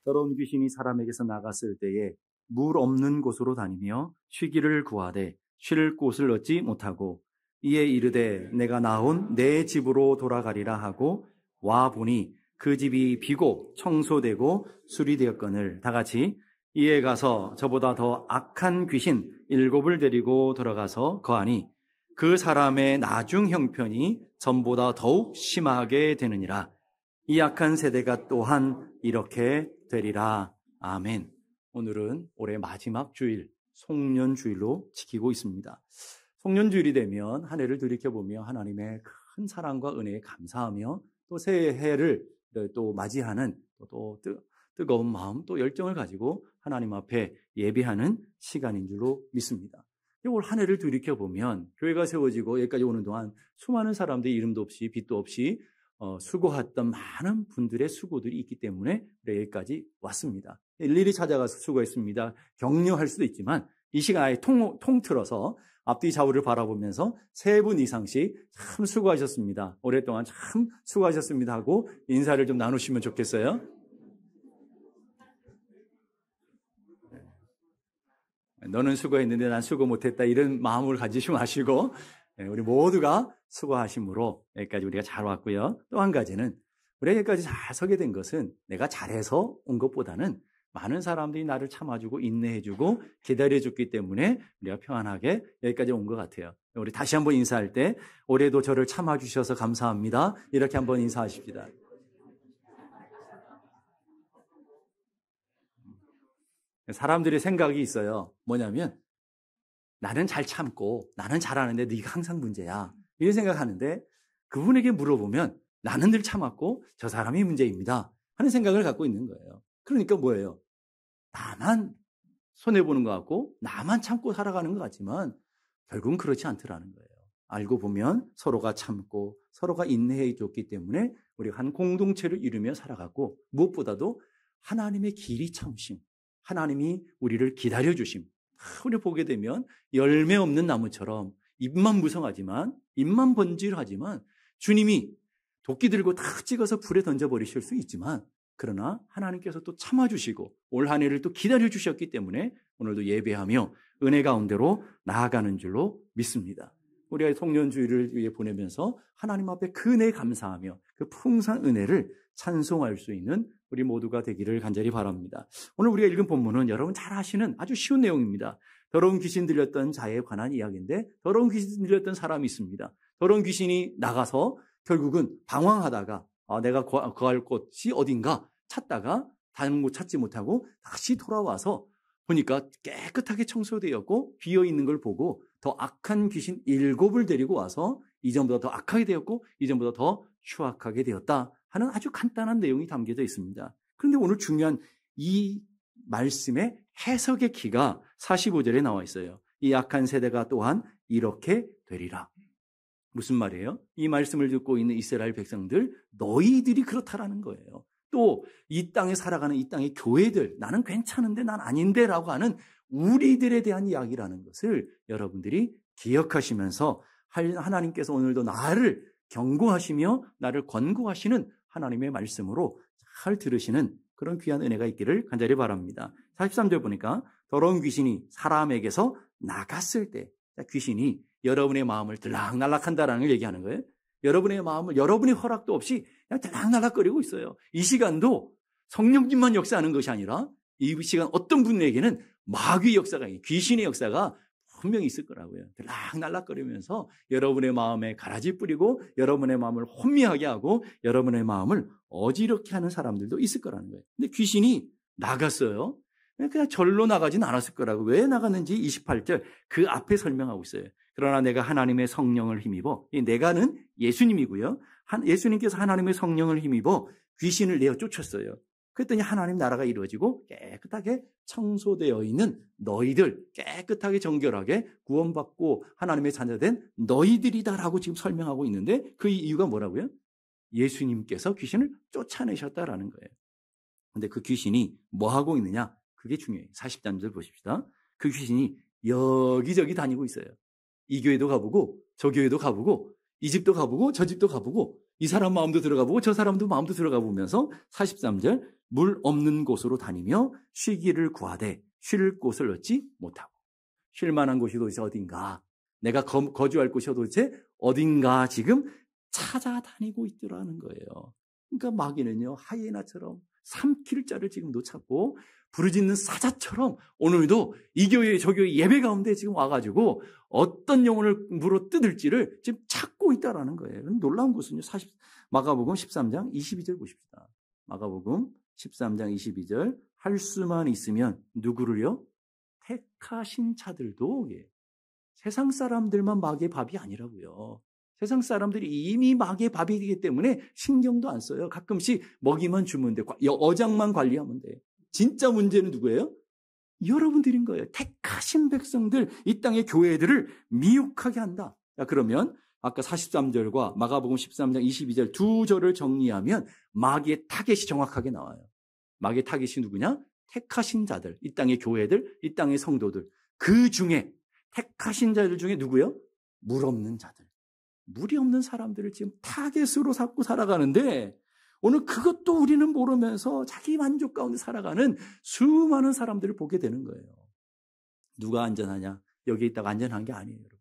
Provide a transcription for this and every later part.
더러운 귀신이 사람에게서 나갔을 때에 물 없는 곳으로 다니며 쉬기를 구하되 쉴 곳을 얻지 못하고 이에 이르되 내가 나온 내 집으로 돌아가리라 하고 와 보니 그 집이 비고 청소되고 수리되었거늘 다 같이 이에 가서 저보다 더 악한 귀신 7을 데리고 들어가서 거하니 그 사람의 나중 형편이 전보다 더욱 심하게 되느니라. 이 악한 세대가 또한 이렇게 되리라. 아멘. 오늘은 올해 마지막 주일 송년주일로 지키고 있습니다. 송년주일이 되면 한 해를 돌이켜보며 하나님의 큰 사랑과 은혜에 감사하며 또 새해를 또 맞이하는 또 뜨거운 마음 또 열정을 가지고 하나님 앞에 예배하는 시간인 줄로 믿습니다. 올 한 해를 돌이켜보면 교회가 세워지고 여기까지 오는 동안 수많은 사람들이 이름도 없이 빛도 없이 수고했던 많은 분들의 수고들이 있기 때문에 여기까지 왔습니다. 일일이 찾아가서 수고했습니다. 격려할 수도 있지만 이 시간 아예 통틀어서 앞뒤 좌우를 바라보면서 3분 이상씩 참 수고하셨습니다. 오랫동안 참 수고하셨습니다 하고 인사를 좀 나누시면 좋겠어요. 너는 수고했는데 난 수고 못했다 이런 마음을 가지시 마시고 우리 모두가 수고하심으로 여기까지 우리가 잘 왔고요. 또 한 가지는 우리가 여기까지 잘 서게 된 것은 내가 잘해서 온 것보다는 많은 사람들이 나를 참아주고 인내해주고 기다려줬기 때문에 우리가 평안하게 여기까지 온 것 같아요. 우리 다시 한번 인사할 때 올해도 저를 참아주셔서 감사합니다. 이렇게 한번 인사하십시다. 사람들의 생각이 있어요. 뭐냐면 나는 잘 참고 나는 잘하는데 네가 항상 문제야. 이런 생각하는데 그분에게 물어보면 나는 늘 참았고 저 사람이 문제입니다 하는 생각을 갖고 있는 거예요. 그러니까 뭐예요? 나만 손해보는 것 같고 나만 참고 살아가는 것 같지만 결국은 그렇지 않더라는 거예요. 알고 보면 서로가 참고 서로가 인내해 줬기 때문에 우리가 한 공동체를 이루며 살아갔고 무엇보다도 하나님의 길이 참으심, 하나님이 우리를 기다려주심. 우리 보게 되면 열매 없는 나무처럼 잎만 무성하지만 잎만 번질하지만 주님이 도끼 들고 탁 찍어서 불에 던져버리실 수 있지만 그러나 하나님께서 또 참아주시고 올 한 해를 또 기다려주셨기 때문에 오늘도 예배하며 은혜 가운데로 나아가는 줄로 믿습니다. 우리가 송년주일을 위해 보내면서 하나님 앞에 그 은혜 감사하며 그 풍성한 은혜를 찬송할 수 있는 우리 모두가 되기를 간절히 바랍니다. 오늘 우리가 읽은 본문은 여러분 잘 아시는 아주 쉬운 내용입니다. 더러운 귀신 들렸던 자에 관한 이야기인데 더러운 귀신 들렸던 사람이 있습니다. 더러운 귀신이 나가서 결국은 방황하다가 내가 거할 곳이 어딘가 찾다가 다른 곳 찾지 못하고 다시 돌아와서 보니까 깨끗하게 청소되었고 비어있는 걸 보고 더 악한 귀신 7을 데리고 와서 이전보다 더 악하게 되었고 이전보다 더 추악하게 되었다 하는 아주 간단한 내용이 담겨져 있습니다. 그런데 오늘 중요한 이 말씀의 해석의 키가 45절에 나와 있어요. 이 악한 세대가 또한 이렇게 되리라. 무슨 말이에요? 이 말씀을 듣고 있는 이스라엘 백성들 너희들이 그렇다라는 거예요. 또 이 땅에 살아가는 이 땅의 교회들 나는 괜찮은데 난 아닌데 라고 하는 우리들에 대한 이야기라는 것을 여러분들이 기억하시면서 하나님께서 오늘도 나를 경고하시며 나를 권고하시는 하나님의 말씀으로 잘 들으시는 그런 귀한 은혜가 있기를 간절히 바랍니다. 43절 보니까 더러운 귀신이 사람에게서 나갔을 때 귀신이 여러분의 마음을 들락날락한다라는 걸 얘기하는 거예요. 여러분의 마음을 여러분의 허락도 없이 그냥 들락날락거리고 있어요. 이 시간도 성령님만 역사하는 것이 아니라 이 시간 어떤 분에게는 마귀의 역사가 귀신의 역사가 분명히 있을 거라고요. 들락날락거리면서 여러분의 마음에 가라지 뿌리고 여러분의 마음을 혼미하게 하고 여러분의 마음을 어지럽게 하는 사람들도 있을 거라는 거예요. 근데 귀신이 나갔어요. 그냥 절로 나가진 않았을 거라고. 왜 나갔는지 28절 그 앞에 설명하고 있어요. 그러나 내가 하나님의 성령을 힘입어, 이 내가는 예수님이고요. 예수님께서 하나님의 성령을 힘입어 귀신을 내어 쫓았어요. 그랬더니 하나님 나라가 이루어지고 깨끗하게 청소되어 있는 너희들, 깨끗하게 정결하게 구원받고 하나님의 자녀된 너희들이다라고 지금 설명하고 있는데 그 이유가 뭐라고요? 예수님께서 귀신을 쫓아내셨다라는 거예요. 근데 그 귀신이 뭐 하고 있느냐? 그게 중요해요. 43절 보십시다. 그 귀신이 여기저기 다니고 있어요. 이 교회도 가보고 저 교회도 가보고 이 집도 가보고 저 집도 가보고 이 사람 마음도 들어가 보고 저 사람도 마음도 들어가 보면서 43절 물 없는 곳으로 다니며 쉬기를 구하되 쉴 곳을 얻지 못하고. 쉴 만한 곳이 도대체 어딘가? 내가 거주할 곳이 도대체 어딘가 지금 찾아다니고 있더라는 거예요. 그러니까 마귀는요, 하이에나처럼 삼킬 자를 지금 놓쳤고 부르짖는 사자처럼 오늘도 이 교회 저 교회 예배 가운데 지금 와가지고 어떤 영혼을 물어 뜯을지를 지금 찾고 있다라는 거예요. 놀라운 것은요, 마가복음 13장 22절 보십시다. 마가복음 13장 22절. 할 수만 있으면 누구를요? 택하신 자들도, 세상 사람들만 마귀의 밥이 아니라고요. 세상 사람들이 이미 마귀의 밥이 되기 때문에 신경도 안 써요. 가끔씩 먹이만 주면 돼. 어장만 관리하면 돼. 진짜 문제는 누구예요? 여러분들인 거예요. 택하신 백성들, 이 땅의 교회들을 미혹하게 한다. 자, 그러면 아까 43절과 마가복음 13장 22절 두 절을 정리하면 마귀의 타겟이 정확하게 나와요. 마귀의 타겟이 누구냐? 택하신 자들, 이 땅의 교회들, 이 땅의 성도들. 그 중에 택하신 자들 중에 누구요? 물 없는 자들. 물이 없는 사람들을 지금 타겟으로 삼고 살아가는데 오늘 그것도 우리는 모르면서 자기 만족 가운데 살아가는 수많은 사람들을 보게 되는 거예요. 누가 안전하냐? 여기에 있다가 안전한 게 아니에요, 여러분.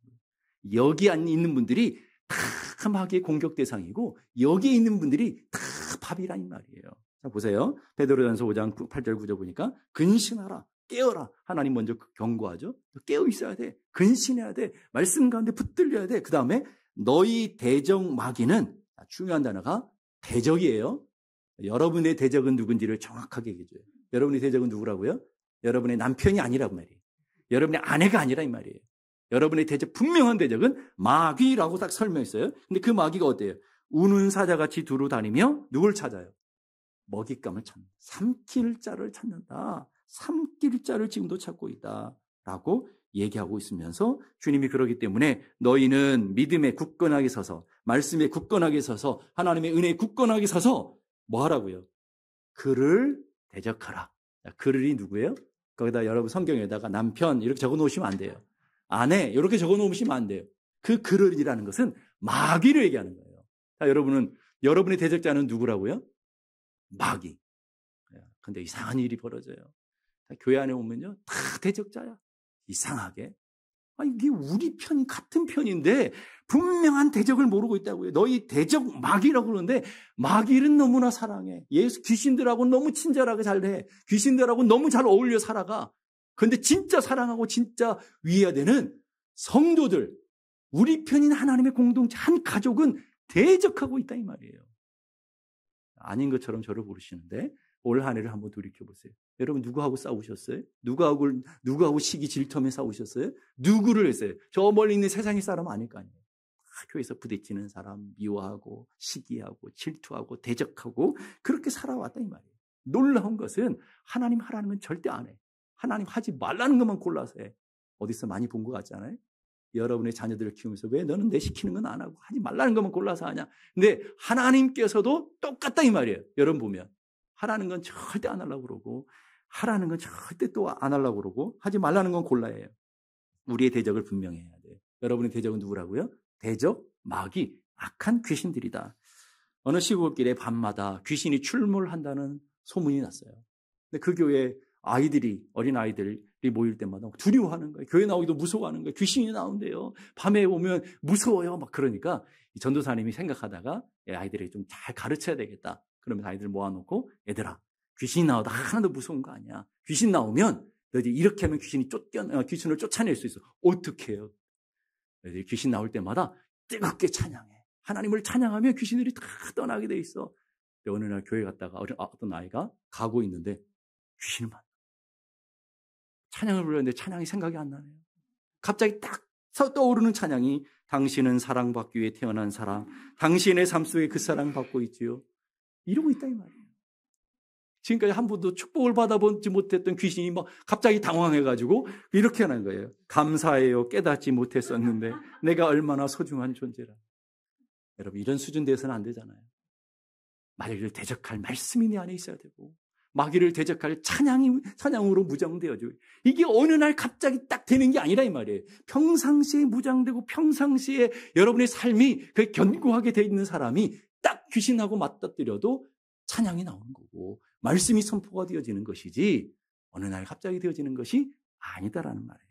여기 있는 분들이 다 마귀의 공격 대상이고 여기에 있는 분들이 다 밥이란 말이에요. 자, 보세요. 베드로전서 5장 8절 9절 보니까 근신하라, 깨어라. 하나님 먼저 경고하죠. 깨어 있어야 돼. 근신해야 돼. 말씀 가운데 붙들려야 돼. 그 다음에 너희 대적 마귀는, 중요한 단어가 대적이에요. 여러분의 대적은 누군지를 정확하게 얘기해줘요. 여러분의 대적은 누구라고요? 여러분의 남편이 아니라고 말이에요. 여러분의 아내가 아니라 이 말이에요. 여러분의 대적, 분명한 대적은 마귀라고 딱 설명했어요. 근데 그 마귀가 어때요? 우는 사자같이 두루 다니며 누굴 찾아요? 먹잇감을 찾는다. 삼킬 자를 찾는다. 삼킬 자를 지금도 찾고 있다. 라고 얘기하고 있으면서 주님이 그러기 때문에 너희는 믿음에 굳건하게 서서, 말씀에 굳건하게 서서, 하나님의 은혜에 굳건하게 서서 뭐 하라고요? 그를 대적하라. 그를이 누구예요? 거기다 여러분 성경에다가 남편 이렇게 적어 놓으시면 안 돼요. 아내 이렇게 적어 놓으시면 안 돼요. 그 그를이라는 것은 마귀를 얘기하는 거예요. 자, 여러분의 대적자는 누구라고요? 마귀. 근데 이상한 일이 벌어져요. 교회 안에 오면요, 다 대적자야. 이상하게. 이게 우리 편이 같은 편인데 분명한 대적을 모르고 있다고요. 너희 대적 마귀라고 그러는데 마귀는 너무나 사랑해. 예수 귀신들하고 너무 친절하게 잘해. 귀신들하고 너무 잘 어울려 살아가. 그런데 진짜 사랑하고 진짜 위해야 되는 성도들, 우리 편인 하나님의 공동체 한 가족은 대적하고 있다 이 말이에요. 아닌 것처럼 저를 부르시는데 올 한 해를 한번 돌이켜보세요. 여러분 누구하고 싸우셨어요? 누구하고 시기 질투하며 싸우셨어요? 누구를 했어요? 저 멀리 있는 세상의 사람 아닐 거 아니에요. 학교에서 부딪히는 사람 미워하고 시기하고 질투하고 대적하고 그렇게 살아왔다 이 말이에요. 놀라운 것은 하나님 하라는 건 절대 안 해. 하나님 하지 말라는 것만 골라서 해. 어디서 많이 본 것 같잖아요. 여러분의 자녀들을 키우면서 왜 너는 내 시키는 건 안 하고 하지 말라는 것만 골라서 하냐. 근데 하나님께서도 똑같다 이 말이에요. 여러분 보면 하라는 건 절대 안 하려고 그러고 하라는 건 절대 또 안 하려고 그러고 하지 말라는 건 골라야 해요. 우리의 대적을 분명히 해야 돼요. 여러분의 대적은 누구라고요? 대적, 마귀, 악한 귀신들이다. 어느 시골길에 밤마다 귀신이 출몰한다는 소문이 났어요. 근데 그 교회에 어린 아이들이 모일 때마다 두려워하는 거예요. 교회 나오기도 무서워하는 거예요. 귀신이 나온대요. 밤에 오면 무서워요. 막 그러니까 전도사님이 생각하다가 아이들에게 좀 잘 가르쳐야 되겠다. 그러면 아이들 모아놓고 얘들아, 귀신이 나와도 하나도 무서운 거 아니야. 귀신 나오면 너희들 이렇게 하면 귀신을 쫓아낼 수 있어. 어떻게 해요? 너희들 귀신 나올 때마다 뜨겁게 찬양해. 하나님을 찬양하면 귀신들이 다 떠나게 돼 있어. 어느 날 교회 갔다가 어떤 아이가 가고 있는데 귀신을 만나. 찬양을 부르는데 찬양이 생각이 안 나네요. 갑자기 딱 떠오르는 찬양이 당신은 사랑받기 위해 태어난 사람, 당신의 삶 속에 그 사랑을 받고 있지요. 이러고 있다 이 말이에요. 지금까지 한 번도 축복을 받아보지 못했던 귀신이 막 갑자기 당황해가지고 이렇게 하는 거예요. 감사해요. 깨닫지 못했었는데 내가 얼마나 소중한 존재라. 여러분 이런 수준 돼서는 안 되잖아요. 마귀를 대적할 말씀이 내 안에 있어야 되고 마귀를 대적할 찬양으로 무장되어져. 이게 어느 날 갑자기 딱 되는 게 아니라 이 말이에요. 평상시에 무장되고 평상시에 여러분의 삶이 그 견고하게 돼 있는 사람이 딱 귀신하고 맞닥뜨려도 찬양이 나오는 거고 말씀이 선포가 되어지는 것이지 어느 날 갑자기 되어지는 것이 아니다라는 말이에요.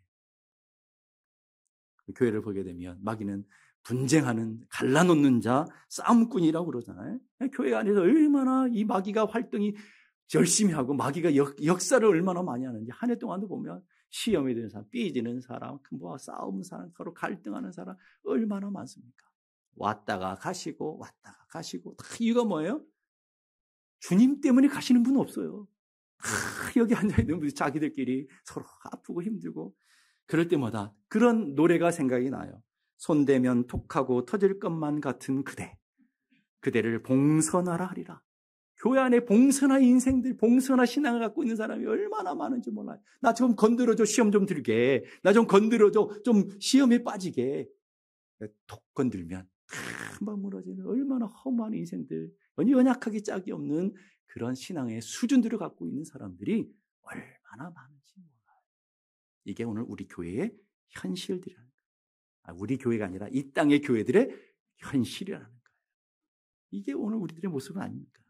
교회를 보게 되면 마귀는 분쟁하는, 갈라놓는 자, 싸움꾼이라고 그러잖아요. 교회 안에서 얼마나 이 마귀가 활동이 열심히 하고 마귀가 역사를 얼마나 많이 하는지 한 해 동안도 보면 시험에 드는 사람, 삐지는 사람, 뭐 싸우는 사람, 서로 갈등하는 사람 얼마나 많습니까? 왔다가 가시고 다 이유가 뭐예요? 주님 때문에 가시는 분은 없어요. 여기 앉아있는 분이 자기들끼리 서로 아프고 힘들고 그럴 때마다 그런 노래가 생각이 나요. 손대면 톡하고 터질 것만 같은 그대를 봉선하라 하리라. 교회 안에 봉선화 인생들, 봉선화 신앙을 갖고 있는 사람이 얼마나 많은지 몰라요. 나 좀 건드려줘, 시험 좀 들게. 나 좀 건드려줘, 좀 시험에 빠지게. 톡 건들면 금방 무너지는 얼마나 허무한 인생들, 연약하기 짝이 없는 그런 신앙의 수준들을 갖고 있는 사람들이 얼마나 많은지 몰라요. 이게 오늘 우리 교회의 현실들이라는 거예요. 우리 교회가 아니라 이 땅의 교회들의 현실이라는 거예요. 이게 오늘 우리들의 모습은 아닙니까?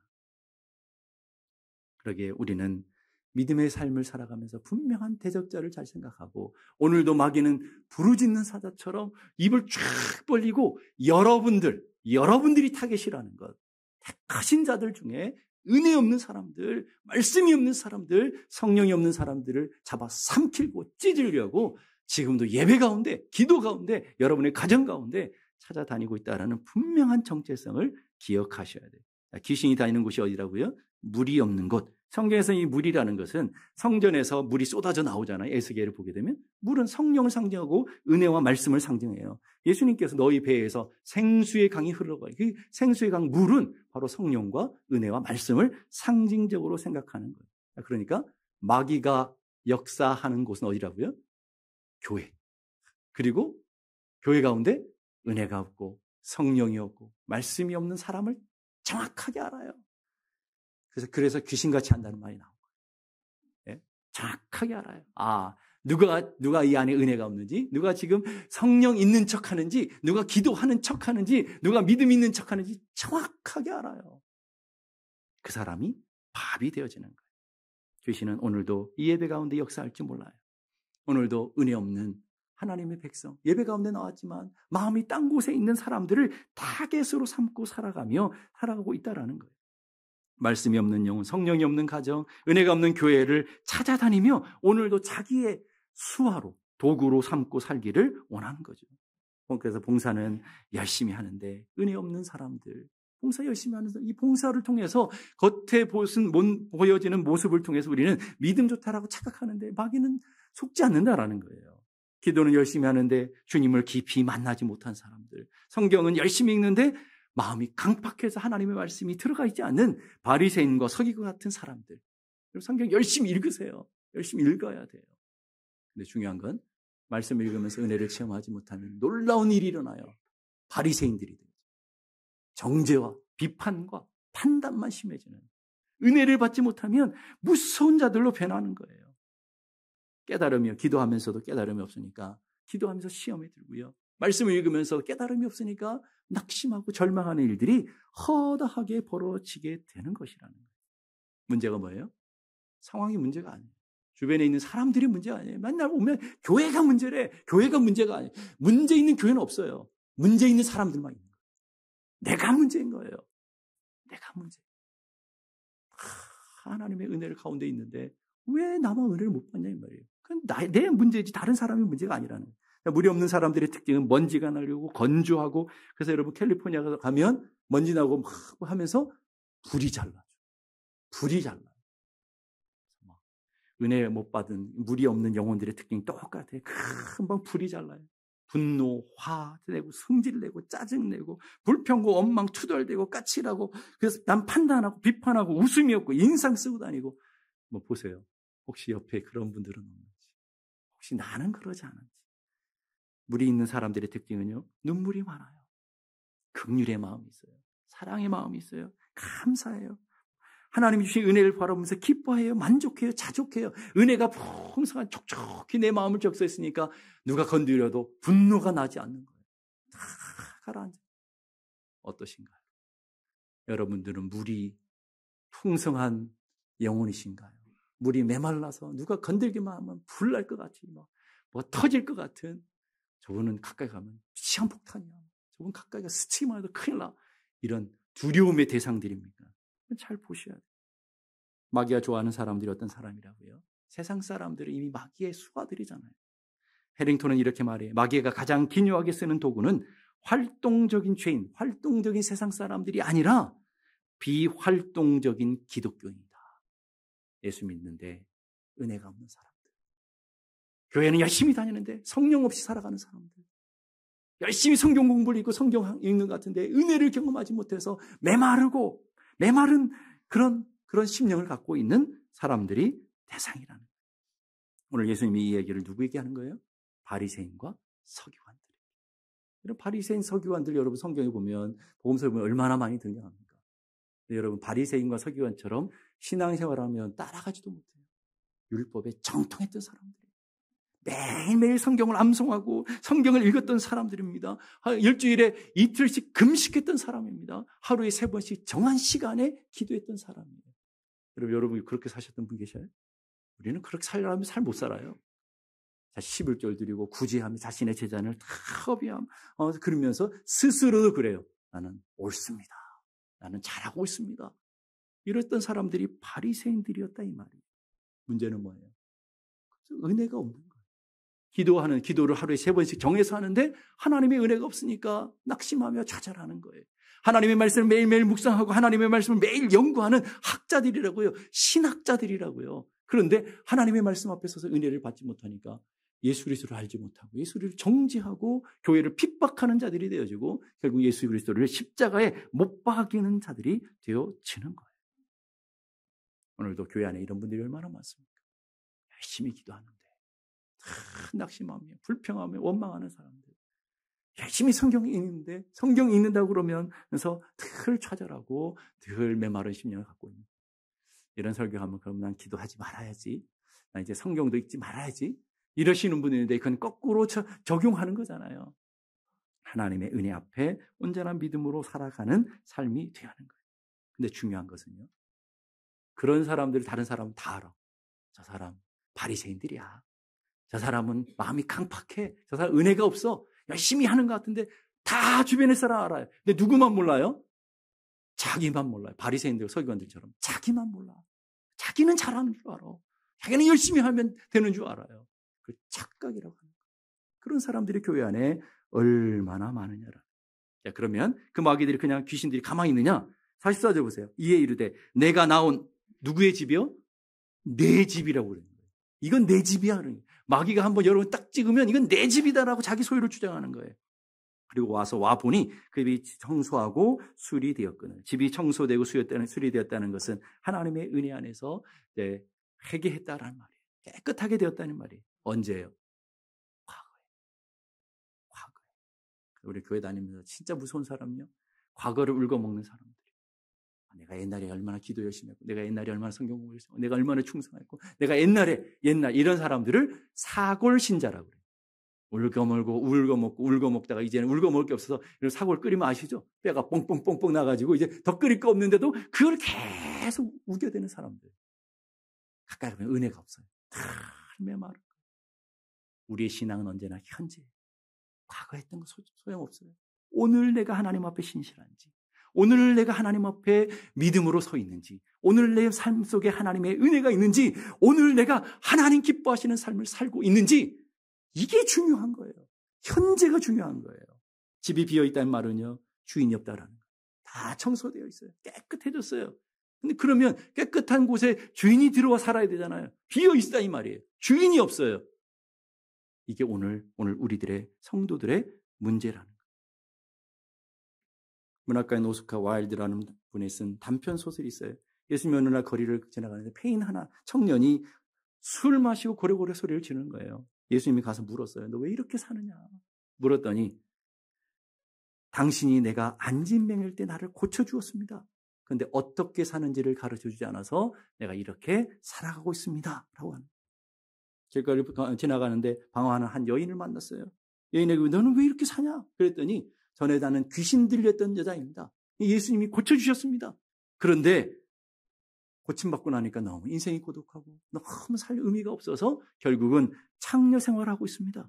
그러기에 우리는 믿음의 삶을 살아가면서 분명한 대적자를 잘 생각하고 오늘도 마귀는 부르짖는 사자처럼 입을 쫙 벌리고 여러분들이 타겟이라는 것, 택하신 자들 중에 은혜 없는 사람들, 말씀이 없는 사람들, 성령이 없는 사람들을 잡아 삼키고 찢으려고 지금도 예배 가운데, 기도 가운데, 여러분의 가정 가운데 찾아다니고 있다는 분명한 정체성을 기억하셔야 돼요. 귀신이 다니는 곳이 어디라고요? 물이 없는 곳. 성경에서 이 물이라는 것은 성전에서 물이 쏟아져 나오잖아요. 에스겔을 보게 되면 물은 성령을 상징하고 은혜와 말씀을 상징해요. 예수님께서 너희 배에서 생수의 강이 흘러가요. 그 생수의 강 물은 바로 성령과 은혜와 말씀을 상징적으로 생각하는 거예요. 그러니까 마귀가 역사하는 곳은 어디라고요? 교회. 그리고 교회 가운데 은혜가 없고 성령이 없고 말씀이 없는 사람을 정확하게 알아요. 그래서 귀신같이 한다는 말이 나온 거예요. 예? 정확하게 알아요. 누가 이 안에 은혜가 없는지, 누가 지금 성령 있는 척 하는지, 누가 기도하는 척 하는지, 누가 믿음 있는 척 하는지 정확하게 알아요. 그 사람이 밥이 되어지는 거예요. 귀신은 오늘도 이 예배 가운데 역사할지 몰라요. 오늘도 은혜 없는 하나님의 백성, 예배 가운데 나왔지만 마음이 딴 곳에 있는 사람들을 타겟으로 삼고 살아가고 있다라는 거예요. 말씀이 없는 영혼, 성령이 없는 가정, 은혜가 없는 교회를 찾아다니며 오늘도 자기의 수화로, 도구로 삼고 살기를 원하는 거죠. 그래서 봉사는 열심히 하는데 은혜 없는 사람들, 봉사 열심히 하는 사람, 이 봉사를 통해서 겉에 보여지는 모습을 통해서 우리는 믿음 좋다라고 착각하는데 마귀는 속지 않는다라는 거예요. 기도는 열심히 하는데 주님을 깊이 만나지 못한 사람들, 성경은 열심히 읽는데 마음이 강팍해서 하나님의 말씀이 들어가 있지 않는 바리새인과 서기관 같은 사람들. 성경 열심히 읽으세요. 열심히 읽어야 돼요. 근데 중요한 건 말씀을 읽으면서 은혜를 체험하지 못하면 놀라운 일이 일어나요. 바리새인들이 되죠. 정죄와 비판과 판단만 심해지는, 은혜를 받지 못하면 무서운 자들로 변하는 거예요. 깨달으며 기도하면서도 깨달음이 없으니까 기도하면서 시험에 들고요. 말씀을 읽으면서 깨달음이 없으니까 낙심하고 절망하는 일들이 허다하게 벌어지게 되는 것이라는 거예요. 문제가 뭐예요? 상황이 문제가 아니에요. 주변에 있는 사람들이 문제가 아니에요. 맨날 보면 교회가 문제래. 교회가 문제가 아니에요. 문제 있는 교회는 없어요. 문제 있는 사람들만 있는 거예요. 내가 문제인 거예요. 내가 문제. 하나님의 은혜를 가운데 있는데 왜 나만 은혜를 못 받냐 이 말이에요. 그건 내 문제지 다른 사람의 문제가 아니라는 거예요. 물이 없는 사람들의 특징은 먼지가 나려고 건조하고, 그래서 여러분 캘리포니아 가면 먼지 나고 막 하면서 불이 잘 나죠. 불이 잘 나요. 은혜 못 받은 물이 없는 영혼들의 특징이 똑같아요. 금방 불이 잘 나요. 분노, 화내고 성질내고 짜증내고 불평고 원망 투덜대고 까칠하고, 그래서 난 판단하고 비판하고 웃음이 없고 인상 쓰고 다니고. 뭐 보세요. 혹시 옆에 그런 분들은 없는지, 혹시 나는 그러지 않은지. 물이 있는 사람들의 특징은요, 눈물이 많아요. 긍휼의 마음이 있어요. 사랑의 마음이 있어요. 감사해요. 하나님이 주신 은혜를 바라보면서 기뻐해요. 만족해요. 자족해요. 은혜가 풍성한 촉촉히 내 마음을 적셔있으니까 누가 건드려도 분노가 나지 않는 거예요. 다 가라앉아. 어떠신가요? 여러분들은 물이 풍성한 영혼이신가요? 물이 메말라서 누가 건들기만 하면 불날 것 같이 뭐 터질 것 같은, 저분은 가까이 가면 시한폭탄이야. 저분 가까이 가 스치기만 해도 큰일 나. 이런 두려움의 대상들입니까? 잘 보셔야 돼요. 마귀가 좋아하는 사람들이 어떤 사람이라고요? 세상 사람들은 이미 마귀의 수하들이잖아요. 해링턴은 이렇게 말해요. 마귀가 가장 기묘하게 쓰는 도구는 활동적인 죄인, 활동적인 세상 사람들이 아니라 비활동적인 기독교인이다. 예수 믿는데 은혜가 없는 사람들. 교회는 열심히 다니는데 성령 없이 살아가는 사람들. 열심히 성경 공부를 읽고 성경 읽는 것 같은데 은혜를 경험하지 못해서 메마른 그런 심령을 갖고 있는 사람들이 대상이라는 거예요. 오늘 예수님이 이 얘기를 누구에게 하는 거예요? 바리새인과 서기관들. 이런 바리새인 서기관들 여러분 성경에 보면 복음서에 보면 얼마나 많이 등장합니까? 여러분 바리새인과 서기관처럼 신앙생활하면 따라가지도 못해요. 율법에 정통했던 사람들. 매일매일 성경을 암송하고 성경을 읽었던 사람들입니다. 일주일에 이틀씩 금식했던 사람입니다. 하루에 3번씩 정한 시간에 기도했던 사람이에요. 여러분 그렇게 사셨던 분 계셔요? 우리는 그렇게 살려면 잘 못 살아요. 11절 드리고 구제하며 자신의 재산을 다 허비함 그러면서 스스로도 그래요. 나는 옳습니다. 나는 잘하고 있습니다. 이랬던 사람들이 바리새인들이었다 이 말이에요. 문제는 뭐예요? 은혜가 없는 거예요. 기도를 하루에 3번씩 정해서 하는데 하나님의 은혜가 없으니까 낙심하며 좌절하는 거예요. 하나님의 말씀을 매일매일 묵상하고 하나님의 말씀을 매일 연구하는 학자들이라고요. 신학자들이라고요. 그런데 하나님의 말씀 앞에 서서 은혜를 받지 못하니까 예수 그리스도를 알지 못하고 예수를 정죄하고 교회를 핍박하는 자들이 되어지고 결국 예수 그리스도를 십자가에 못 박이는 자들이 되어지는 거예요. 오늘도 교회 안에 이런 분들이 얼마나 많습니까? 열심히 기도하는데 다 낙심하며 불평하며 원망하는 사람들. 열심히 성경 읽는데 성경 읽는다고 그러면서 늘 좌절하고 늘 메마른 심령을 갖고 있는 이런 설교하면 그럼 난 기도하지 말아야지. 난 이제 성경도 읽지 말아야지. 이러시는 분인데 그건 거꾸로 적용하는 거잖아요. 하나님의 은혜 앞에 온전한 믿음으로 살아가는 삶이 되어야 하는 거예요. 근데 중요한 것은요. 그런 사람들 다른 사람은 다 알아. 저 사람 바리새인들이야. 저 사람은 마음이 강팍해. 저 사람 은혜가 없어. 열심히 하는 것 같은데 다 주변의 사람 알아요. 근데 누구만 몰라요? 자기만 몰라요. 바리새인들, 서기관들처럼 자기만 몰라. 자기는 잘하는 줄 알아. 자기는 열심히 하면 되는 줄 알아요. 그 착각이라고 하는 거예요. 그런 사람들이 교회 안에 얼마나 많으냐라. 자, 그러면 그 마귀들이 그냥 귀신들이 가만히 있느냐? 44절 보세요. 이에 이르되 내가 나온 누구의 집이요? 내 집이라고 그러는 거예요. 이건 내 집이야. 마귀가 한번 여러분 딱 찍으면 이건 내 집이다라고 자기 소유를 주장하는 거예요. 그리고 와 보니 그 집이 청소하고 수리되었거늘. 집이 청소되고 수리되었다는 것은 하나님의 은혜 안에서 회개했다라는 말이에요. 깨끗하게 되었다는 말이에요. 언제예요? 과거에. 우리 교회 다니면서 진짜 무서운 사람이요. 과거를 울거먹는 사람들. 내가 옛날에 얼마나 기도 열심히 했고, 내가 옛날에 얼마나 성경 공부 열심히 했고, 내가 얼마나 충성했고, 내가 옛날 이런 사람들을 사골신자라고 그래요. 울고 먹다가 이제는 울고 먹을 게 없어서 사골 끓이면 아시죠? 뼈가 뽕뽕뽕뽕 나가지고 이제 더 끓일 거 없는데도 그걸 계속 우겨대는 사람들. 가까이 가면 은혜가 없어요. 다 메마른 거예요. 우리의 신앙은 언제나 현재. 과거 했던 거 소용없어요. 오늘 내가 하나님 앞에 신실한지, 오늘 내가 하나님 앞에 믿음으로 서 있는지, 오늘 내 삶 속에 하나님의 은혜가 있는지, 오늘 내가 하나님 기뻐하시는 삶을 살고 있는지, 이게 중요한 거예요. 현재가 중요한 거예요. 집이 비어있다는 말은요, 주인이 없다라는 거예요. 다 청소되어 있어요. 깨끗해졌어요. 근데 그러면 깨끗한 곳에 주인이 들어와 살아야 되잖아요. 비어있다 이 말이에요. 주인이 없어요. 이게 오늘 우리들의 성도들의 문제라는 거예요. 문학가인 오스카 와일드라는 분이 쓴 단편 소설이 있어요. 예수님이 어느 날 거리를 지나가는데 폐인 하나 청년이 술 마시고 고래고래 소리를 지르는 거예요. 예수님이 가서 물었어요. 너 왜 이렇게 사느냐? 물었더니 당신이 내가 안진뱅일 때 나를 고쳐주었습니다. 그런데 어떻게 사는지를 가르쳐주지 않아서 내가 이렇게 살아가고 있습니다. 라고 하는 길거리를 지나가는데 방황하는 한 여인을 만났어요. 여인에게 너는 왜 이렇게 사냐? 그랬더니 전에 나는 귀신 들렸던 여자입니다. 예수님이 고쳐주셨습니다. 그런데 고침받고 나니까 너무 인생이 고독하고 너무 살 의미가 없어서 결국은 창녀 생활하고 있습니다.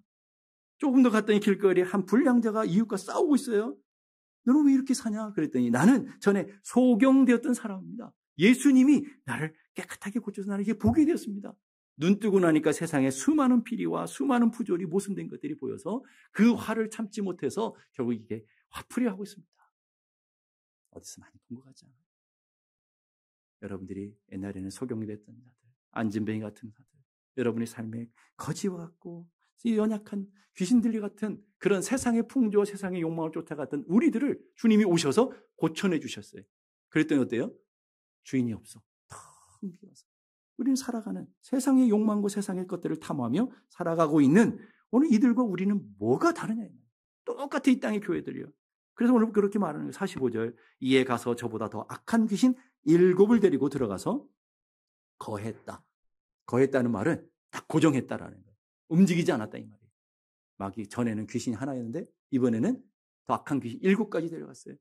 조금 더 갔더니 길거리에 한 불량자가 이웃과 싸우고 있어요. 너는 왜 이렇게 사냐? 그랬더니 나는 전에 소경되었던 사람입니다. 예수님이 나를 깨끗하게 고쳐서 나에게 보게 되었습니다. 눈 뜨고 나니까 세상에 수많은 비리와 수많은 부조리 모순된 것들이 보여서 그 화를 참지 못해서 결국 이게 화풀이 하고 있습니다. 어디서 많이 본 것 같지 않아요? 여러분들이 옛날에는 소경됐던 자들, 안진뱅이 같은 자들, 여러분의 삶에 거지와 같고 연약한 귀신들리 같은 그런 세상의 풍조와 세상의 욕망을 쫓아갔던 우리들을 주님이 오셔서 고쳐내 주셨어요. 그랬더니 어때요? 주인이 없어. 텅 비어서. 우리는 살아가는 세상의 욕망과 세상의 것들을 탐하며 살아가고 있는 오늘 이들과 우리는 뭐가 다르냐. 똑같이 이 땅의 교회들이요. 그래서 오늘 그렇게 말하는 거예요. 45절. 이에 가서 저보다 더 악한 귀신 7을 데리고 들어가서 거했다. 거했다는 말은 딱 고정했다라는 거예요. 움직이지 않았다 이 말이에요. 막 전에는 귀신이 하나였는데 이번에는 더 악한 귀신 7까지 데려갔어요.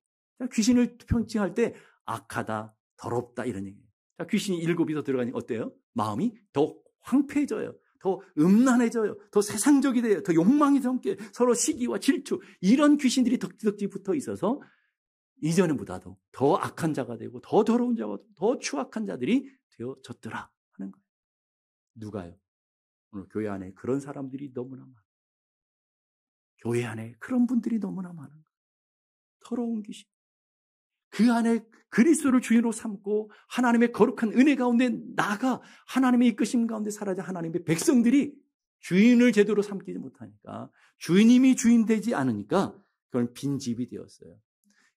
귀신을 평칭할 때 악하다, 더럽다 이런 얘기예요. 자, 귀신이 7이 더 들어가니 어때요? 마음이 더 황폐해져요. 더 음란해져요. 더 세상적이 돼요. 더 욕망이 생겨 서로 시기와 질투 이런 귀신들이 덕지덕지 붙어 있어서 이전보다도 더 악한 자가 되고 더 더러운 자가 더 추악한 자들이 되어졌더라 하는 거예요. 누가요? 오늘 교회 안에 그런 사람들이 너무나 많아요. 교회 안에 그런 분들이 너무나 많은 거예요. 더러운 귀신. 그 안에 그리스도를 주인으로 삼고 하나님의 거룩한 은혜 가운데 나가 하나님의 이끄심 가운데 살아자 하나님의 백성들이 주인을 제대로 삼키지 못하니까 주인님이 주인 되지 않으니까 그건 빈집이 되었어요.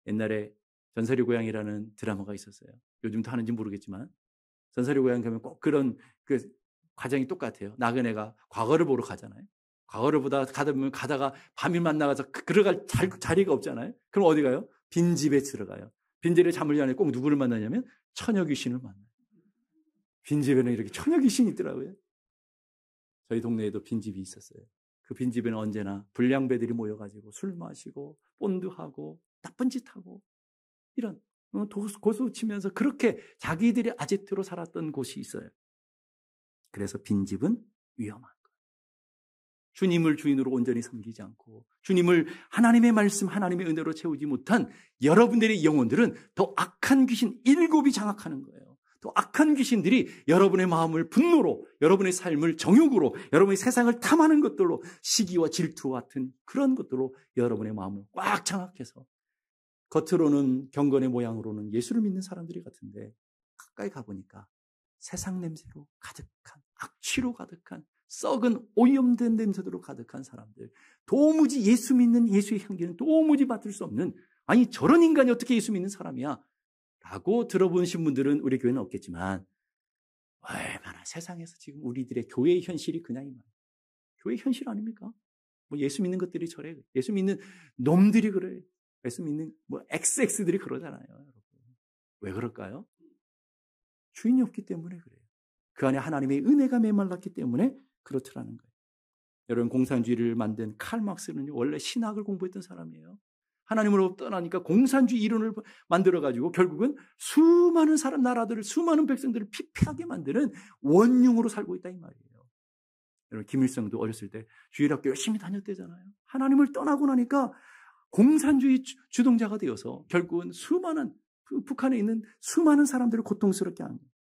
옛날에 전설의 고향이라는 드라마가 있었어요. 요즘도 하는지 모르겠지만 전설의 고향 가면 꼭 그런 그 과정이 똑같아요. 나그네가 과거를 보러 가잖아요. 과거를 가다가 밤이 만나가서 들어갈 자리가 없잖아요. 그럼 어디 가요? 빈집에 들어가요. 빈집에 잠을 자는데 꼭 누구를 만나냐면 처녀 귀신을 만나요. 빈집에는 이렇게 처녀 귀신이 있더라고요. 저희 동네에도 빈집이 있었어요. 그 빈집에는 언제나 불량배들이 모여가지고 술 마시고 본드하고 나쁜 짓 하고 이런 고수 치면서 그렇게 자기들이 아지트로 살았던 곳이 있어요. 그래서 빈집은 위험한 거예요. 주님을 주인으로 온전히 섬기지 않고 주님을 하나님의 말씀, 하나님의 은혜로 채우지 못한 여러분들의 영혼들은 더 악한 귀신 7이 장악하는 거예요. 더 악한 귀신들이 여러분의 마음을 분노로, 여러분의 삶을 정욕으로, 여러분의 세상을 탐하는 것들로 시기와 질투 같은 그런 것들로 여러분의 마음을 꽉 장악해서 겉으로는 경건의 모양으로는 예수를 믿는 사람들이 같은데 가까이 가보니까 세상 냄새로 가득한, 악취로 가득한, 썩은 오염된 냄새로 가득한 사람들. 도무지 예수 믿는 예수의 향기는 도무지 맡을 수 없는, 아니 저런 인간이 어떻게 예수 믿는 사람이야? 라고 들어보신 분들은 우리 교회는 없겠지만 얼마나 세상에서 지금 우리들의 교회의 현실이 그냥 이만. 교회 현실 아닙니까? 뭐 예수 믿는 것들이 저래. 예수 믿는 놈들이 그래. 예수 믿는 뭐 XX들이 그러잖아요. 여러분. 왜 그럴까요? 주인이 없기 때문에 그래요. 그 안에 하나님의 은혜가 메말랐기 때문에 그렇더라는 거예요. 여러분 공산주의를 만든 칼 막스는 원래 신학을 공부했던 사람이에요. 하나님으로 떠나니까 공산주의 이론을 만들어가지고 결국은 수많은 나라들을 수많은 백성들을 피폐하게 만드는 원흉으로 살고 있다 이 말이에요. 여러분 김일성도 어렸을 때 주일학교 열심히 다녔대잖아요. 하나님을 떠나고 나니까 공산주의 주동자가 되어서 결국은 수많은 북한에 있는 수많은 사람들을 고통스럽게 하는 거예요.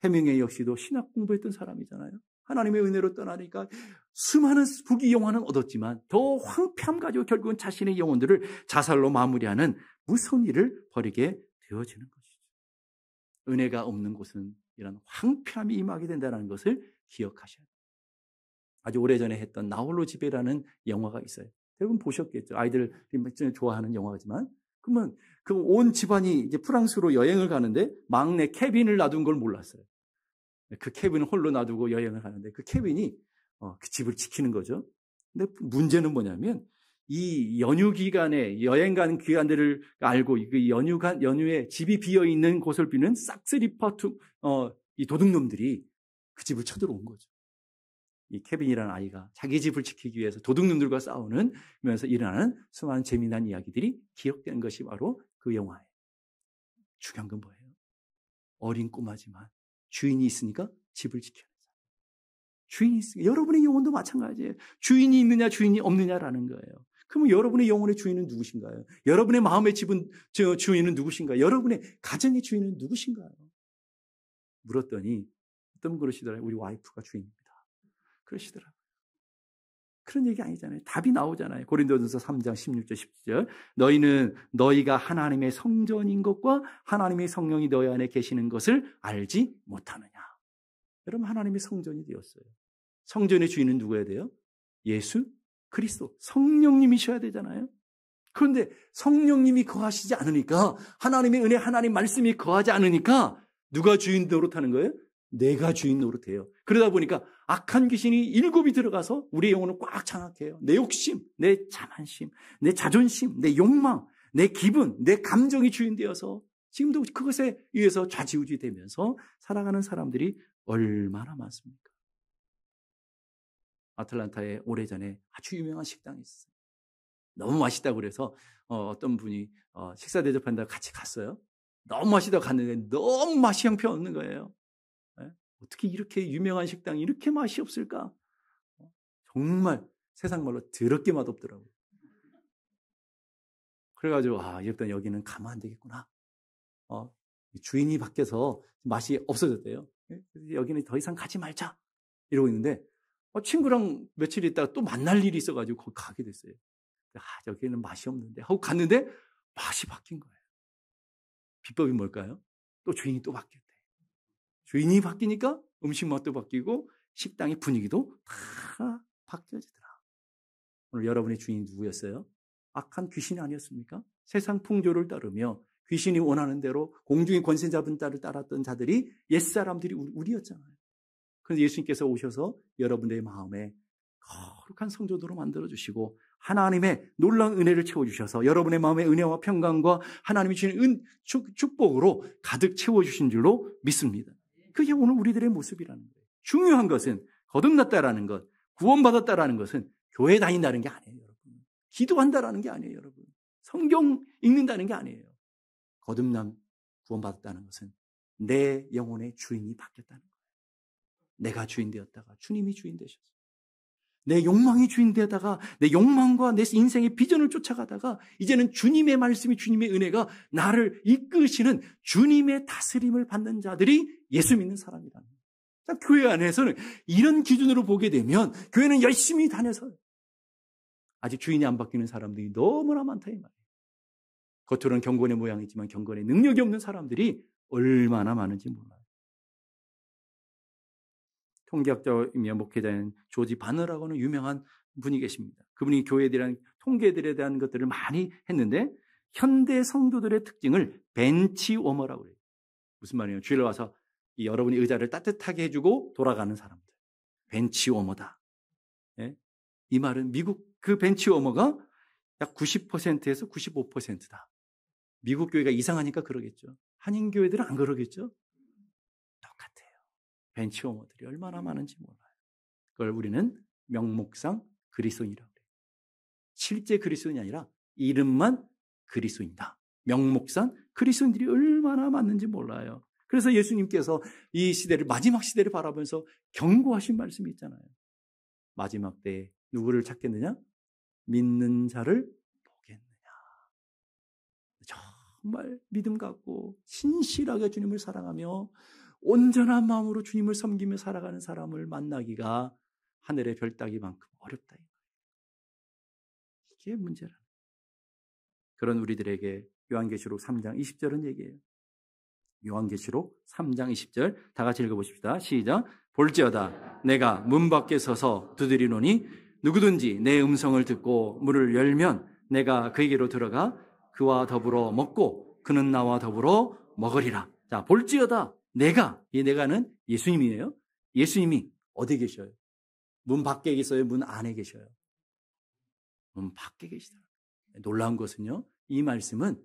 해밍웨이 역시도 신학 공부했던 사람이잖아요. 하나님의 은혜로 떠나니까 수많은 부귀 영화는 얻었지만 더 황폐함 가지고 결국은 자신의 영혼들을 자살로 마무리하는 무서운 일을 벌이게 되어지는 것이죠. 은혜가 없는 곳은 이런 황폐함이 임하게 된다는 것을 기억하셔야 돼요. 아주 오래전에 했던 나홀로 집에라는 영화가 있어요. 대부분 보셨겠죠. 아이들이 좋아하는 영화지만 그러면 그 온 집안이 이제 프랑스로 여행을 가는데 막내 케빈을 놔둔 걸 몰랐어요. 그 케빈을 홀로 놔두고 여행을 가는데 그 케빈이 그 집을 지키는 거죠. 근데 문제는 뭐냐면 이 연휴 기간에 여행 가는 기간들을 알고 그 연휴에 집이 비어 있는 곳을 비는 싹스리파 이 도둑놈들이 그 집을 쳐들어온 거죠. 이 케빈이라는 아이가 자기 집을 지키기 위해서 도둑놈들과 싸우면서 일어나는 수많은 재미난 이야기들이 기억되는 것이 바로 그 영화예요. 중요한 건 뭐예요? 어린 꼬마지만 주인이 있으니까 집을 지켜야 돼요. 주인이 있으니까. 여러분의 영혼도 마찬가지예요. 주인이 있느냐 주인이 없느냐라는 거예요. 그러면 여러분의 영혼의 주인은 누구신가요? 여러분의 마음의 주인은 누구신가요? 여러분의 가정의 주인은 누구신가요? 물었더니 어떤 분 그러시더라고요. 우리 와이프가 주인입니다. 그러시더라고요. 그런 얘기 아니잖아요. 답이 나오잖아요. 고린도전서 3장 16절 17절. 너희는 너희가 하나님의 성전인 것과 하나님의 성령이 너희 안에 계시는 것을 알지 못하느냐. 여러분 하나님의 성전이 되었어요. 성전의 주인은 누구여야 돼요? 예수 그리스도 성령님이셔야 되잖아요. 그런데 성령님이 거하시지 않으니까 하나님의 은혜 하나님 말씀이 거하지 않으니까 누가 주인 노릇하는 거예요? 내가 주인 노릇해요. 그러다 보니까 악한 귀신이 7이 들어가서 우리의 영혼을 꽉 장악해요. 내 욕심, 내 자만심, 내 자존심, 내 욕망, 내 기분, 내 감정이 주인 되어서 지금도 그것에 의해서 좌지우지 되면서 살아가는 사람들이 얼마나 많습니까? 아틀란타에 오래전에 아주 유명한 식당이 있었어요. 너무 맛있다고 그래서 어떤 분이 식사 대접한다고 같이 갔어요. 너무 맛있다고 갔는데 너무 맛이 형편없는 거예요. 네? 어떻게 이렇게 유명한 식당이 이렇게 맛이 없을까? 정말 세상 말로 더럽게 맛없더라고요. 그래가지고 일단 여기는 가면 안 되겠구나. 주인이 바뀌어서 맛이 없어졌대요. 여기는 더 이상 가지 말자 이러고 있는데 친구랑 며칠 있다가 또 만날 일이 있어가지고 거기 가게 됐어요. 여기는 맛이 없는데 하고 갔는데 맛이 바뀐 거예요. 비법이 뭘까요? 또 주인이 또 바뀌었대. 주인이 바뀌니까 음식 맛도 바뀌고 식당의 분위기도 다 바뀌어지더라. 오늘 여러분의 주인이 누구였어요? 악한 귀신이 아니었습니까? 세상 풍조를 따르며 귀신이 원하는 대로 공중의 권세 잡은 자를 따랐던 자들이 옛사람들이 우리였잖아요. 그래서 예수님께서 오셔서 여러분의 마음에 거룩한 성전으로 만들어주시고 하나님의 놀라운 은혜를 채워주셔서 여러분의 마음의 은혜와 평강과 하나님이 주시는 축복으로 가득 채워주신 줄로 믿습니다. 그게 오늘 우리들의 모습이라는 거예요. 중요한 것은 거듭났다라는 것, 구원받았다라는 것은 교회 다닌다는 게 아니에요, 여러분. 기도한다라는 게 아니에요, 여러분. 성경 읽는다는 게 아니에요. 거듭남, 구원받았다는 것은 내 영혼의 주인이 바뀌었다는 거예요. 내가 주인 되었다가 주님이 주인 되셨어요. 내 욕망이 주인 되다가 내 욕망과 내 인생의 비전을 쫓아가다가 이제는 주님의 말씀이 주님의 은혜가 나를 이끄시는 주님의 다스림을 받는 자들이 예수 믿는 사람이라는 거예요. 교회 안에서는 이런 기준으로 보게 되면 교회는 열심히 다녀서 아직 주인이 안 바뀌는 사람들이 너무나 많다 이 말이에요. 겉으로는 경건의 모양이지만 경건의 능력이 없는 사람들이 얼마나 많은지 몰라요. 통계학자이며 목회자인 조지 바너라고는 유명한 분이 계십니다. 그분이 교회에 대한 통계들에 대한 것들을 많이 했는데 현대 성도들의 특징을 벤치워머라고 해요. 무슨 말이에요? 주일에 와서 여러분이 의자를 따뜻하게 해주고 돌아가는 사람들. 벤치워머다. 네? 이 말은 미국 그 벤치워머가 약 90%에서 95%다. 미국 교회가 이상하니까 그러겠죠. 한인 교회들은 안 그러겠죠. 똑같아요. 벤치워머들이 얼마나 많은지 몰라요. 그걸 우리는 명목상 그리스도인이라고 해요. 실제 그리스도인이 아니라 이름만 그리스도인이다. 명목상 그리스도인들이 얼마나 많은지 몰라요. 그래서 예수님께서 이 시대를 마지막 시대를 바라보면서 경고하신 말씀이 있잖아요. 마지막 때에 누구를 찾겠느냐? 믿는 자를 보겠느냐. 정말 믿음 갖고 신실하게 주님을 사랑하며 온전한 마음으로 주님을 섬기며 살아가는 사람을 만나기가 하늘의 별 따기만큼 어렵다. 이게 문제라는 거예요. 그런 우리들에게 요한계시록 3장 20절은 얘기해요. 요한계시록 3장 20절 다 같이 읽어보십시다. 시작. 볼지어다 내가 문 밖에 서서 두드리노니 누구든지 내 음성을 듣고 문을 열면 내가 그에게로 들어가 그와 더불어 먹고 그는 나와 더불어 먹으리라. 자, 볼지어다 내가, 이 내가는 예수님이에요. 예수님이 어디 계셔요? 문 밖에 계셔요? 문 안에 계셔요? 문 밖에 계시더라고요. 놀라운 것은요, 이 말씀은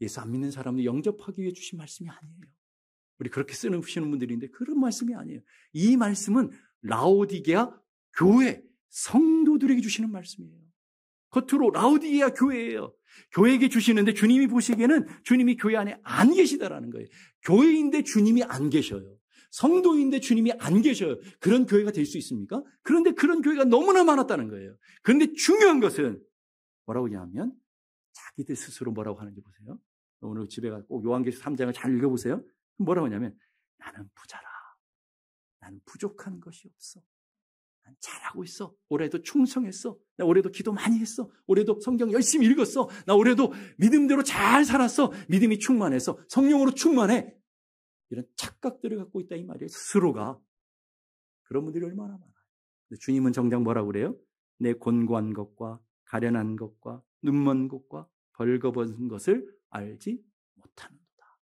예수 안 믿는 사람을 영접하기 위해 주신 말씀이 아니에요. 우리 그렇게 쓰시는 분들인데 그런 말씀이 아니에요. 이 말씀은 라오디게아 교회 성도들에게 주시는 말씀이에요. 겉으로 라오디게아 교회예요. 교회에게 주시는데 주님이 보시기에는 주님이 교회 안에 안 계시다라는 거예요. 교회인데 주님이 안 계셔요. 성도인데 주님이 안 계셔요. 그런 교회가 될 수 있습니까? 그런데 그런 교회가 너무나 많았다는 거예요. 그런데 중요한 것은 뭐라고 하냐면 자기들 스스로 뭐라고 하는지 보세요. 오늘 집에 가서 꼭 요한계시록 3장을 잘 읽어보세요. 뭐라고 하냐면 나는 부자라. 나는 부족한 것이 없어. 난 잘하고 있어. 올해도 충성했어. 나 올해도 기도 많이 했어. 올해도 성경 열심히 읽었어. 나 올해도 믿음대로 잘 살았어. 믿음이 충만해서 성령으로 충만해. 이런 착각들을 갖고 있다 이 말이에요. 스스로가. 그런 분들이 얼마나 많아요. 주님은 정작 뭐라고 그래요? 내 곤고한 것과 가련한 것과 눈먼 것과 벌거벗은 것을 알지 못하는도다.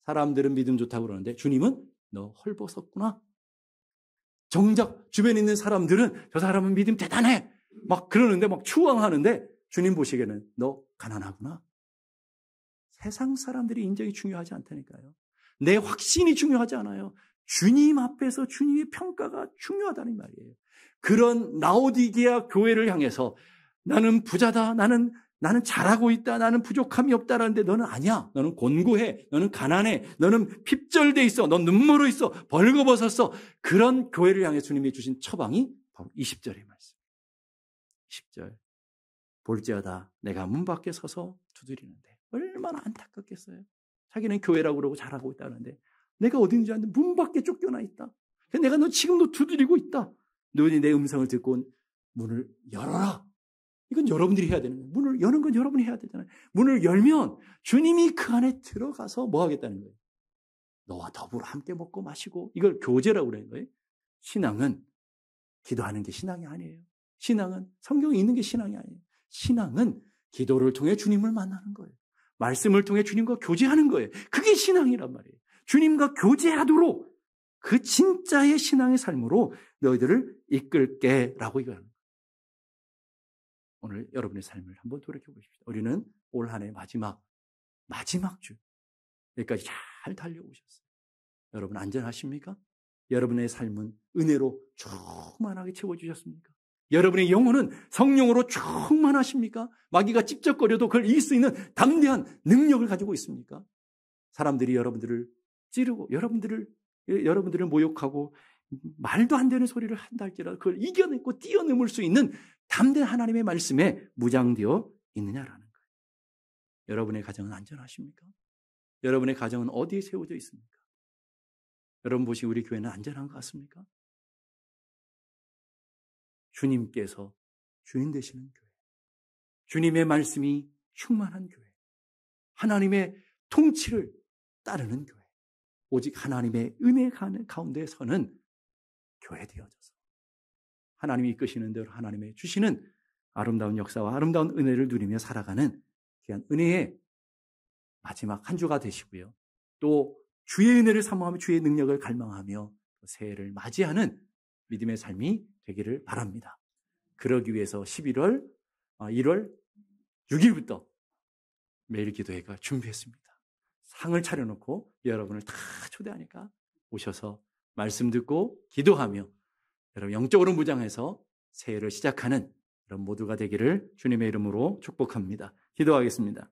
사람들은 믿음 좋다고 그러는데 주님은 너 헐벗었구나. 정작 주변에 있는 사람들은 저 사람은 믿음 대단해. 막 그러는데 막 추앙하는데 주님 보시기에는 너 가난하구나. 세상 사람들이 인정이 중요하지 않다니까요. 내 확신이 중요하지 않아요. 주님 앞에서 주님의 평가가 중요하다는 말이에요. 그런 라오디게아 교회를 향해서 나는 부자다. 나는 잘하고 있다. 나는 부족함이 없다라는데 너는 아니야. 너는 곤고해. 너는 가난해. 너는 핍절돼 있어. 넌 눈물로 있어. 벌거벗었어. 그런 교회를 향해 주님이 주신 처방이 바로 20절의 말씀. 10절. 볼지어다 내가 문 밖에 서서 두드리는데 얼마나 안타깝겠어요. 자기는 교회라고 그러고 잘하고 있다는데 내가 어디 있는지 아는데 문 밖에 쫓겨나 있다. 내가 너 지금도 두드리고 있다. 너희 내 음성을 듣고 문을 열어라. 이건 여러분들이 해야 되는 거예요. 문을 여는 건 여러분이 해야 되잖아요. 문을 열면 주님이 그 안에 들어가서 뭐 하겠다는 거예요. 너와 더불어 함께 먹고 마시고 이걸 교제라고 그러는 거예요. 신앙은 기도하는 게 신앙이 아니에요. 신앙은 성경에 있는 게 신앙이 아니에요. 신앙은 기도를 통해 주님을 만나는 거예요. 말씀을 통해 주님과 교제하는 거예요. 그게 신앙이란 말이에요. 주님과 교제하도록 그 진짜의 신앙의 삶으로 너희들을 이끌게 라고 이거예요. 오늘 여러분의 삶을 한번 돌이켜 보십시오. 우리는 올 한 해 마지막 주 여기까지 잘 달려오셨어요. 여러분 안전하십니까? 여러분의 삶은 은혜로 충만하게 채워주셨습니까? 여러분의 영혼은 성령으로 충만하십니까? 마귀가 찝쩍거려도 그걸 이길 수 있는 담대한 능력을 가지고 있습니까? 사람들이 여러분들을 찌르고 여러분들을 모욕하고 말도 안 되는 소리를 한다 할지라도 그걸 이겨내고 뛰어넘을 수 있는 담대한 하나님의 말씀에 무장되어 있느냐라는 거예요. 여러분의 가정은 안전하십니까? 여러분의 가정은 어디에 세워져 있습니까? 여러분 보시기 우리 교회는 안전한 것 같습니까? 주님께서 주인 되시는 교회, 주님의 말씀이 충만한 교회, 하나님의 통치를 따르는 교회, 오직 하나님의 은혜 가운데 서는 교회 되어져서 하나님이 이끄시는 대로 하나님의 주시는 아름다운 역사와 아름다운 은혜를 누리며 살아가는 귀한 은혜의 마지막 한 주가 되시고요. 또 주의 은혜를 사모하며 주의 능력을 갈망하며 새해를 맞이하는 믿음의 삶이 되기를 바랍니다. 그러기 위해서 1월 6일부터 매일 기도회가 준비했습니다. 상을 차려놓고 여러분을 다 초대하니까 오셔서 말씀 듣고 기도하며 여러분 영적으로 무장해서 새해를 시작하는 여러분 모두가 되기를 주님의 이름으로 축복합니다. 기도하겠습니다.